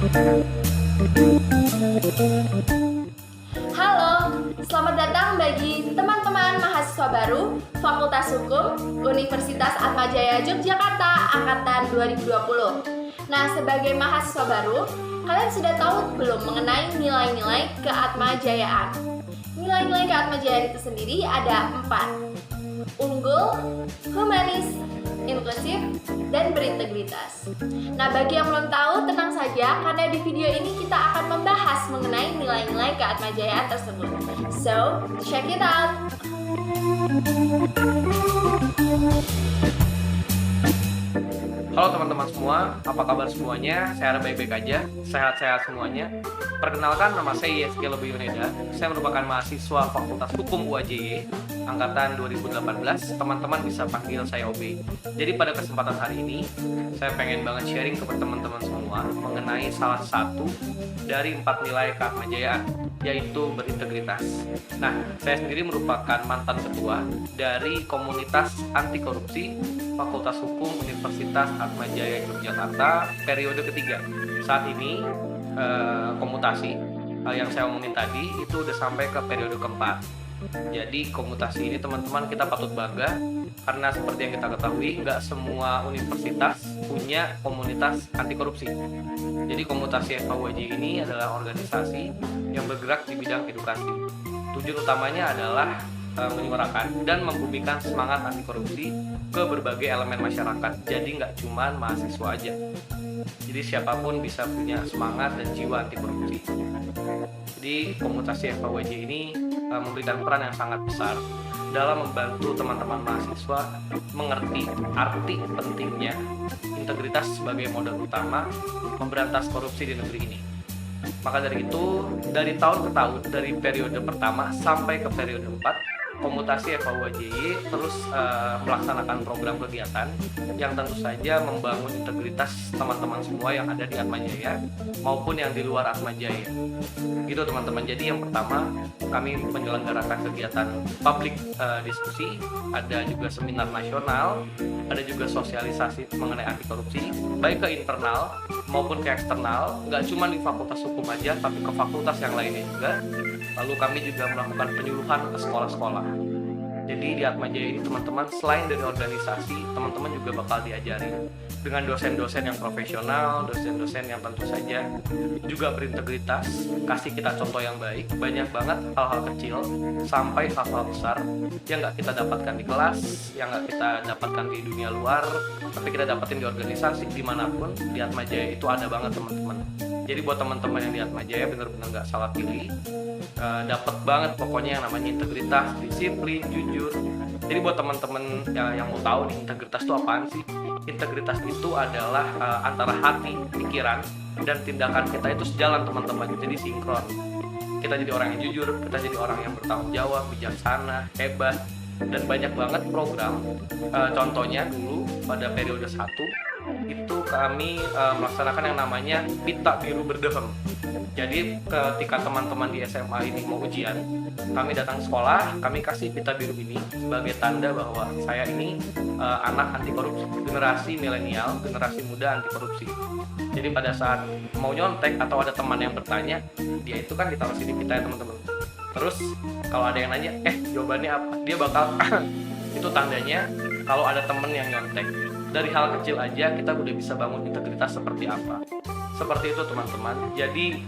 Halo, selamat datang bagi teman-teman mahasiswa baru Fakultas Hukum Universitas Atmajaya Yogyakarta Angkatan 2020. Nah, sebagai mahasiswa baru, kalian sudah tahu belum mengenai nilai-nilai keatmajayaan? Nilai-nilai keatmajayaan itu sendiri ada 4: unggul, humanis, inklusif, dan berintegritas. Nah, bagi yang belum tahu, tenang saja karena di video ini kita akan membahas mengenai nilai-nilai keatmajayaan tersebut. So, check it out! Halo teman-teman semua, apa kabar semuanya? Saya harap baik-baik aja, sehat-sehat semuanya. Perkenalkan, nama saya Yeskiel Lebiyuneda. Saya merupakan mahasiswa Fakultas Hukum UAJY Angkatan 2018. Teman-teman bisa panggil saya OB. Jadi pada kesempatan hari ini, saya pengen banget sharing ke teman-teman semua mengenai salah satu dari 4 nilai keatmajayaan, yaitu berintegritas. Nah, saya sendiri merupakan mantan ketua dari komunitas anti korupsi Fakultas Hukum Universitas Atmajaya Yogyakarta periode ketiga. Saat ini komutasi yang saya omongin tadi itu udah sampai ke periode keempat. Jadi komutasi ini teman-teman kita patut bangga karena seperti yang kita ketahui nggak semua universitas punya komunitas anti korupsi. Jadi komutasi FHUAJ ini adalah organisasi yang bergerak di bidang edukasi. Tujuan utamanya adalah menyuarakan dan membumikan semangat anti korupsi ke berbagai elemen masyarakat. Jadi nggak cuma mahasiswa aja. Jadi siapapun bisa punya semangat dan jiwa anti korupsi. Jadi komutasi FHUAJ ini memberikan peran yang sangat besar dalam membantu teman-teman mahasiswa mengerti arti pentingnya integritas sebagai modal utama memberantas korupsi di negeri ini. Maka dari itu, dari tahun ke tahun, dari periode pertama sampai ke periode 4, komutasi FHUAJY terus melaksanakan program kegiatan yang tentu saja membangun integritas teman-teman semua yang ada di Atmajaya maupun yang di luar Atmajaya. Gitu teman-teman. Jadi yang pertama, kami menyelenggarakan kegiatan public diskusi, ada juga seminar nasional, ada juga sosialisasi mengenai anti korupsi, baik ke internal maupun ke eksternal, nggak cuma di fakultas hukum aja, tapi ke fakultas yang lainnya juga. Lalu kami juga melakukan penyuluhan ke sekolah-sekolah. Jadi di Atmajaya ini teman-teman, selain dari organisasi, teman-teman juga bakal diajari dengan dosen-dosen yang profesional, dosen-dosen yang tentu saja juga berintegritas, kasih kita contoh yang baik. Banyak banget hal-hal kecil sampai hal-hal besar yang nggak kita dapatkan di kelas, yang nggak kita dapatkan di dunia luar, tapi kita dapatin di organisasi dimanapun. Di Atmajaya itu ada banget teman-teman. Jadi buat teman-teman yang di Atmajaya benar-benar nggak salah pilih, dapat banget pokoknya yang namanya integritas, disiplin, jujur. Jadi buat teman-teman yang mau tahu nih integritas itu apaan sih? Integritas itu adalah antara hati, pikiran, dan tindakan kita itu sejalan teman-teman. Jadi sinkron. Kita jadi orang yang jujur, kita jadi orang yang bertanggung jawab, bijaksana, hebat, dan banyak banget program. Contohnya dulu pada periode 1 itu kami melaksanakan yang namanya Pita Biru Berdehem. Jadi ketika teman-teman di SMA ini mau ujian, kami datang sekolah, kami kasih pita biru ini sebagai tanda bahwa saya ini anak anti korupsi, generasi milenial, generasi muda anti korupsi. Jadi pada saat mau nyontek atau ada teman yang bertanya, dia itu kan ditaruh sini pita ya teman-teman. Terus kalau ada yang nanya, jawabannya apa? Dia bakal itu tandanya kalau ada teman yang nyontek. Dari hal kecil aja kita udah bisa bangun integritas seperti apa. Seperti itu teman-teman. Jadi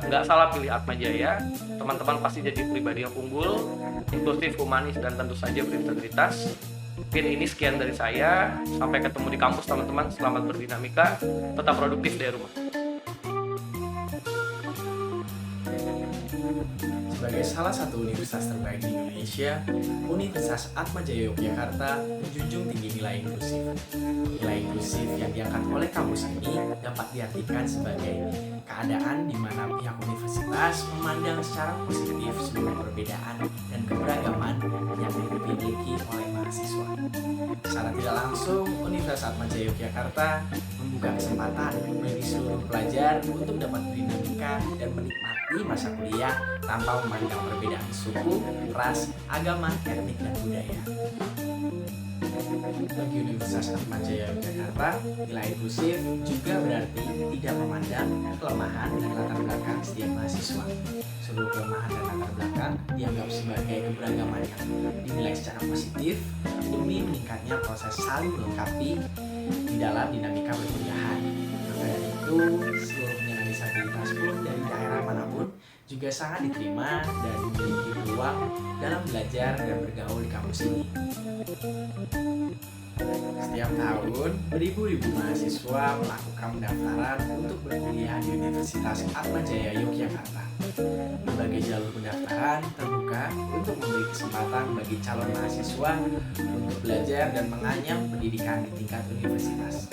nggak salah pilih Atmajaya. Teman-teman pasti jadi pribadi yang unggul, inklusif, humanis, dan tentu saja berintegritas. Mungkin ini sekian dari saya. Sampai ketemu di kampus teman-teman. Selamat berdinamika. Tetap produktif dari rumah. Sebagai salah satu universitas terbaik di Indonesia, Universitas Atmajaya Yogyakarta menjunjung tinggi nilai inklusif. Nilai inklusif yang diangkat oleh kampus ini dapat diartikan sebagai keadaan di mana pihak universitas memandang secara positif seluruh perbedaan dan keberagaman yang dimiliki oleh mahasiswa. Secara tidak langsung, Universitas Atmajaya Yogyakarta membuka kesempatan bagi seluruh pelajar untuk dapat berdinamika dan menikmati masa kuliah tanpa memandang perbedaan suku, ras, agama, etnik, dan budaya. bagi Universitas Atmajaya Yogyakarta, nilai inklusif juga berarti tidak memandang kelemahan dan latar belakang setiap mahasiswa. Seluruh kelemahan dan latar belakang dianggap sebagai keberagaman yang dinilai secara positif demi meningkatnya proses saling melengkapi di dalam dinamika perkuliahan. Maka dari itu, seluruh penyandang disabilitas pun dari daerah manapun juga sangat diterima dan memiliki peluang dalam belajar dan bergaul di kampus ini. Setiap tahun, beribu-ribu mahasiswa melakukan pendaftaran untuk berkuliah di Universitas Atmajaya Yogyakarta. Berbagai jalur pendaftaran terbuka untuk memberi kesempatan bagi calon mahasiswa untuk belajar dan menganyam pendidikan di tingkat universitas.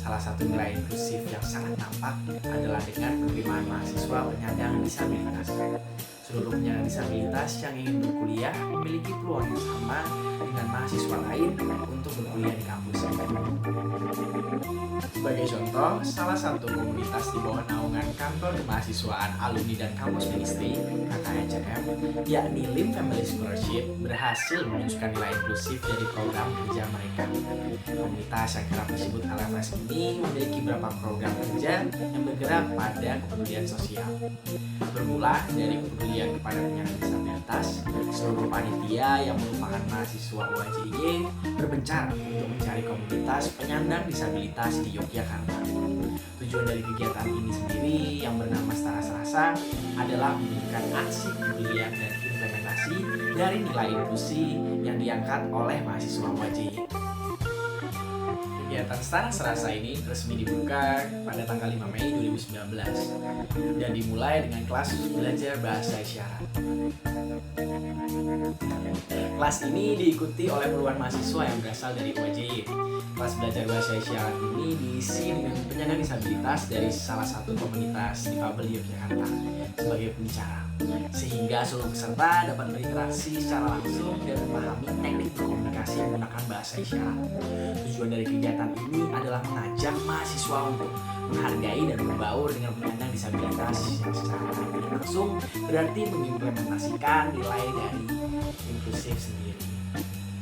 Salah satu nilai inklusif yang sangat nampak adalah dengan penerimaan mahasiswa penyandang disabilitas. Seluruh penyandang disabilitas yang ingin berkuliah memiliki peluang yang sama dengan mahasiswa lain untuk berkuliah di kampus. Sebagai contoh, salah satu komunitas di bawah naungan Kantor Kemahasiswaan Alumni dan Kampus Ministry (KKNCM), yakni Lim Family Scholarship, berhasil menunjukkan nilai inklusif dari program kerja mereka. Komunitas yang kerap disebut LFS ini memiliki beberapa program kerja yang bergerak pada kepedulian sosial. Bermula dari kepedulian kepada penyandang disabilitas, seluruh panitia yang merupakan mahasiswa UAJY berbencar untuk mencari komunitas penyandang disabilitas di Yogyakarta. Tujuan dari kegiatan ini sendiri yang bernama Setara Serasa adalah menunjukkan aksi kepedulian dan implementasi dari nilai inklusi yang diangkat oleh mahasiswa UAJY. Kegiatan Setara Serasa ini resmi dibuka pada tanggal 5 Mei 2019 dan dimulai dengan kelas belajar bahasa isyarat. Kelas ini diikuti oleh puluhan mahasiswa yang berasal dari UAJY. Kelas belajar bahasa isyarat ini diisi dengan penyandang disabilitas dari salah satu komunitas difabel Yogyakarta sebagai pembicara, sehingga seluruh peserta dapat berinteraksi secara langsung dan memahami teknik berkomunikasi menggunakan bahasa isyarat. Tujuan dari kegiatan ini adalah mengajak mahasiswa untuk menghargai dan berbaur dengan penyandang disabilitas yang secara tidak langsung berarti mengimplementasikan nilai dari inklusif sendiri.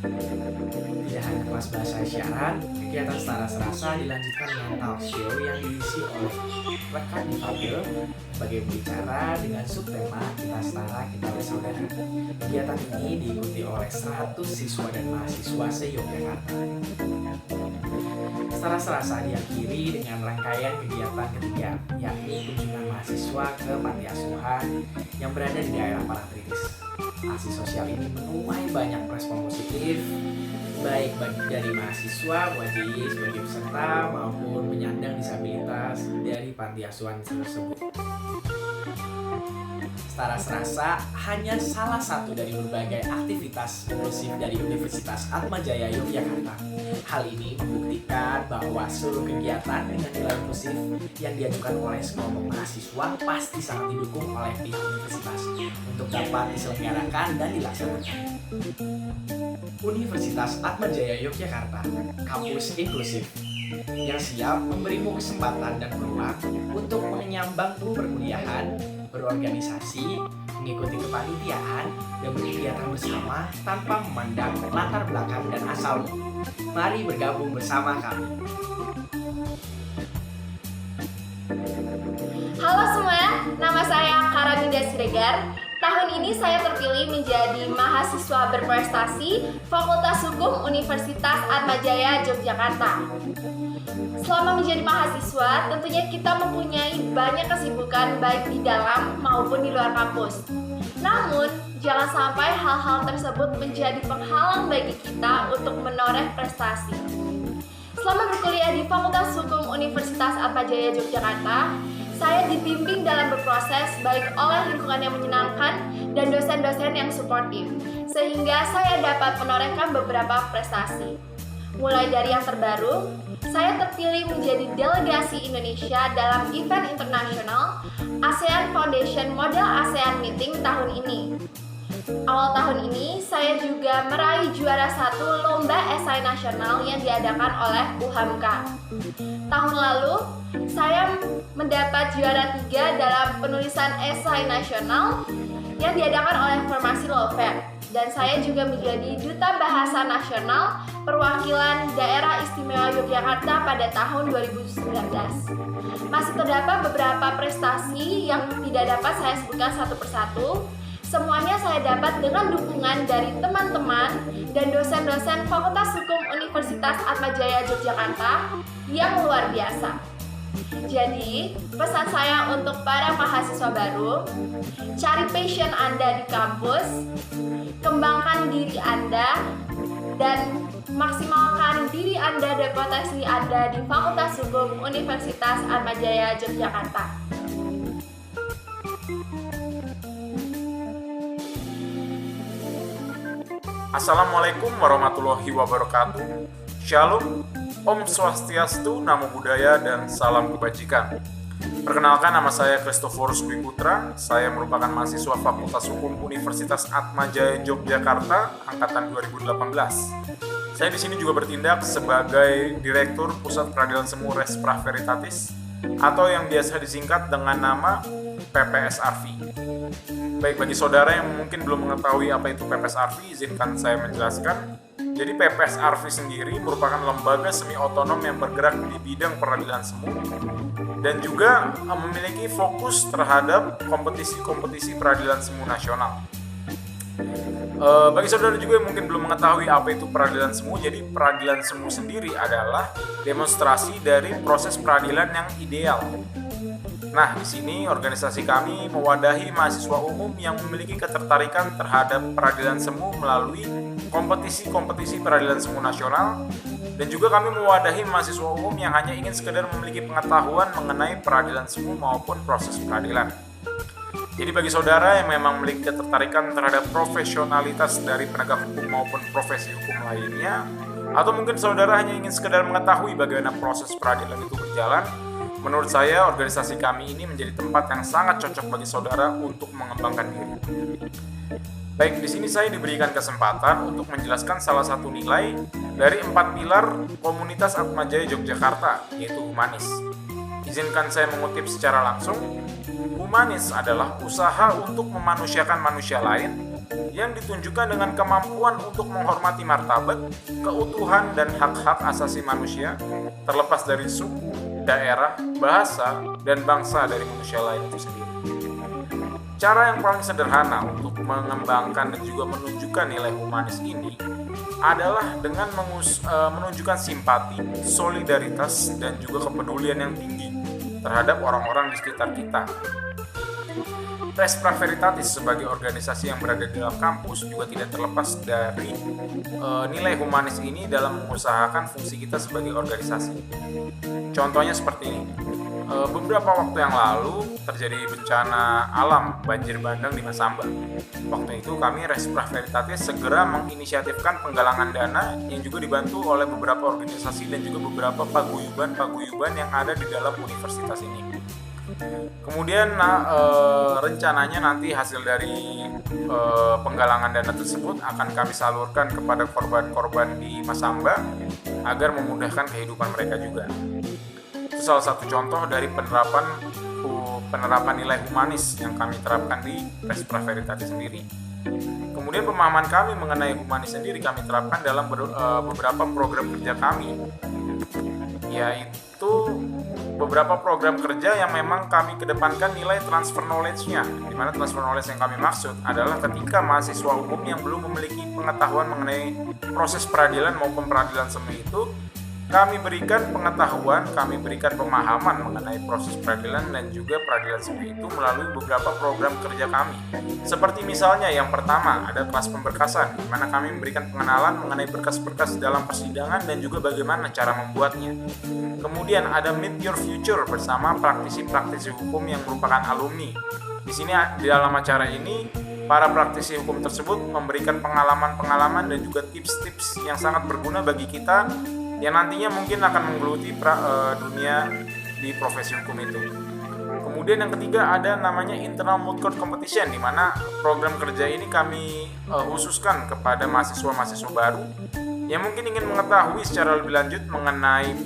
Tidak hanya kelas bahasa isyarat, kegiatan Setara Serasa dilanjutkan dengan talk show yang diisi oleh rekan difabel sebagai pembicara dengan subtema Kita Setara, Kita Bersaudara. Kegiatan ini diikuti oleh 100 siswa dan mahasiswa se-Yogyakarta. Setara Serasa diakhiri dengan rangkaian kegiatan ketiga, yakni kunjungan mahasiswa ke panti asuhan yang berada di daerah Parangtritis. Aksi sosial ini menuai banyak respon positif, baik dari mahasiswa UAJY sebagai peserta maupun penyandang disabilitas dari panti asuhan tersebut. Setara Serasa hanya salah satu dari berbagai aktivitas inklusif dari Universitas Atmajaya Yogyakarta. Hal ini membuktikan bahwa seluruh kegiatan dengan nilai inklusif yang diajukan oleh sekelompok mahasiswa pasti sangat didukung oleh pihak universitas untuk dapat diselenggarakan dan dilaksanakan. Universitas Atmajaya Yogyakarta, kampus inklusif yang siap memberimu kesempatan dan peluang untuk mengenyam bangku perkuliahan, berorganisasi, mengikuti kepanitiaan, dan berkegiatan bersama tanpa memandang latar belakang dan asalmu. Mari bergabung bersama kami. Halo semuanya, nama saya Karaminda Siregar. Tahun ini saya terpilih menjadi mahasiswa berprestasi Fakultas Hukum Universitas Atmajaya Yogyakarta. Selama menjadi mahasiswa, tentunya kita mempunyai banyak kesibukan baik di dalam maupun di luar kampus. Namun, jangan sampai hal-hal tersebut menjadi penghalang bagi kita untuk menoreh prestasi. Selama berkuliah di Fakultas Hukum Universitas Atmajaya Yogyakarta, saya dibimbing dalam berproses baik oleh lingkungan yang menyenangkan dan dosen-dosen yang suportif, sehingga saya dapat menorehkan beberapa prestasi. Mulai dari yang terbaru, saya terpilih menjadi delegasi Indonesia dalam event internasional ASEAN Foundation Model ASEAN Meeting tahun ini. Awal tahun ini, saya juga meraih juara 1 lomba esai nasional yang diadakan oleh UHAMKA. Tahun lalu, saya mendapat juara 3 dalam penulisan esai nasional yang diadakan oleh Formasi Law Fair. dan saya juga menjadi Duta Bahasa Nasional Perwakilan Daerah Istimewa Yogyakarta pada tahun 2019. Masih terdapat beberapa prestasi yang tidak dapat saya sebutkan satu persatu. Semuanya saya dapat dengan dukungan dari teman-teman dan dosen-dosen Fakultas Hukum Universitas Atmajaya Yogyakarta yang luar biasa. Jadi, pesan saya untuk para mahasiswa baru, cari passion Anda di kampus, kembangkan diri Anda, dan maksimalkan diri Anda dan potensi Anda di Fakultas Hukum Universitas Atmajaya Yogyakarta. Assalamualaikum warahmatullahi wabarakatuh. Shalom, Om Swastiastu, Namo Buddhaya, dan salam kebajikan. Perkenalkan, nama saya Christophorus Dwi Putra. Saya merupakan mahasiswa Fakultas Hukum Universitas Atmajaya Yogyakarta angkatan 2018. Saya di sini juga bertindak sebagai Direktur Pusat Peradilan Semu Res Pra Veritatis atau yang biasa disingkat dengan nama PPSRV. Baik, bagi saudara yang mungkin belum mengetahui apa itu PPSRV, izinkan saya menjelaskan. Jadi PPSRV sendiri merupakan lembaga semi otonom yang bergerak di bidang peradilan semu dan juga memiliki fokus terhadap kompetisi-kompetisi peradilan semu nasional. Bagi saudara juga yang mungkin belum mengetahui apa itu peradilan semu, jadi peradilan semu sendiri adalah demonstrasi dari proses peradilan yang ideal. Nah, di sini organisasi kami mewadahi mahasiswa umum yang memiliki ketertarikan terhadap peradilan semu melalui kompetisi-kompetisi peradilan semu nasional, dan juga kami mewadahi mahasiswa umum yang hanya ingin sekedar memiliki pengetahuan mengenai peradilan semu maupun proses peradilan. Jadi bagi saudara yang memang memiliki ketertarikan terhadap profesionalitas dari penegak hukum maupun profesi hukum lainnya, atau mungkin saudara hanya ingin sekedar mengetahui bagaimana proses peradilan itu berjalan, menurut saya organisasi kami ini menjadi tempat yang sangat cocok bagi saudara untuk mengembangkan diri. Baik, di sini saya diberikan kesempatan untuk menjelaskan salah satu nilai dari 4 pilar komunitas Atmajaya Yogyakarta, yaitu humanis. Izinkan saya mengutip secara langsung. Humanis adalah usaha untuk memanusiakan manusia lain yang ditunjukkan dengan kemampuan untuk menghormati martabat, keutuhan, dan hak-hak asasi manusia, terlepas dari suku, daerah, bahasa, dan bangsa dari manusia lain itu sendiri. Cara yang paling sederhana untuk mengembangkan dan juga menunjukkan nilai humanis ini adalah dengan menunjukkan simpati, solidaritas, dan juga kepedulian yang tinggi terhadap orang-orang di sekitar kita. Res Pra Veritatis sebagai organisasi yang berada di dalam kampus juga tidak terlepas dari nilai humanis ini dalam mengusahakan fungsi kita sebagai organisasi. Contohnya seperti ini. Beberapa waktu yang lalu terjadi bencana alam banjir bandang di Masamba. Waktu itu kami Res Pra Veritatis segera menginisiatifkan penggalangan dana yang juga dibantu oleh beberapa organisasi dan juga beberapa paguyuban yang ada di dalam universitas ini. Kemudian rencananya nanti hasil dari penggalangan dana tersebut akan kami salurkan kepada korban-korban di Masamba agar memudahkan kehidupan mereka juga. Itu salah satu contoh dari penerapan nilai humanis yang kami terapkan di Res Pra Veritatis sendiri. Kemudian pemahaman kami mengenai humanis sendiri kami terapkan dalam beberapa program kerja kami, yaitu beberapa program kerja yang memang kami kedepankan nilai transfer knowledge-nya. Di mana transfer knowledge yang kami maksud adalah ketika mahasiswa hukum yang belum memiliki pengetahuan mengenai proses peradilan maupun peradilan semu itu, kami berikan pengetahuan, kami berikan pemahaman mengenai proses peradilan dan juga peradilan semu itu melalui beberapa program kerja kami. Seperti misalnya yang pertama ada kelas pemberkasan, di mana kami memberikan pengenalan mengenai berkas-berkas dalam persidangan dan juga bagaimana cara membuatnya. Kemudian ada Meet Your Future bersama praktisi-praktisi hukum yang merupakan alumni. Di sini di dalam acara ini para praktisi hukum tersebut memberikan pengalaman-pengalaman dan juga tips-tips yang sangat berguna bagi kita yang nantinya mungkin akan menggeluti dunia di profesi hukum itu. Kemudian yang ketiga ada namanya Internal Moot Court Competition, di mana program kerja ini kami khususkan kepada mahasiswa-mahasiswa baru yang mungkin ingin mengetahui secara lebih lanjut mengenai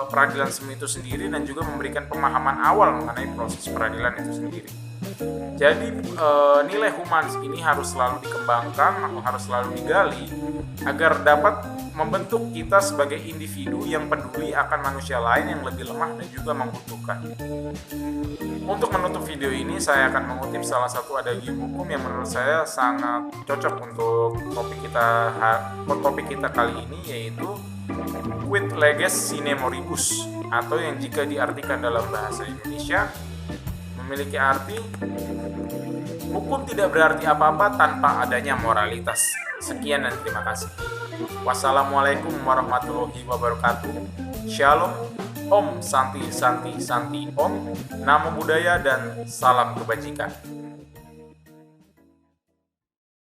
peradilan semu itu sendiri dan juga memberikan pemahaman awal mengenai proses peradilan itu sendiri. Jadi nilai humanis ini harus selalu dikembangkan atau harus selalu digali agar dapat membentuk kita sebagai individu yang peduli akan manusia lain yang lebih lemah dan juga membutuhkan. Untuk menutup video ini, saya akan mengutip salah satu adagium hukum yang menurut saya sangat cocok untuk topik kita kali ini, yaitu quid leges sine moribus, atau yang jika diartikan dalam bahasa Indonesia memiliki arti hukum tidak berarti apa-apa tanpa adanya moralitas. Sekian dan terima kasih. Wassalamualaikum warahmatullahi wabarakatuh. Shalom, Om Santi Santi Santi Om, Namo Buddhaya dan salam kebajikan.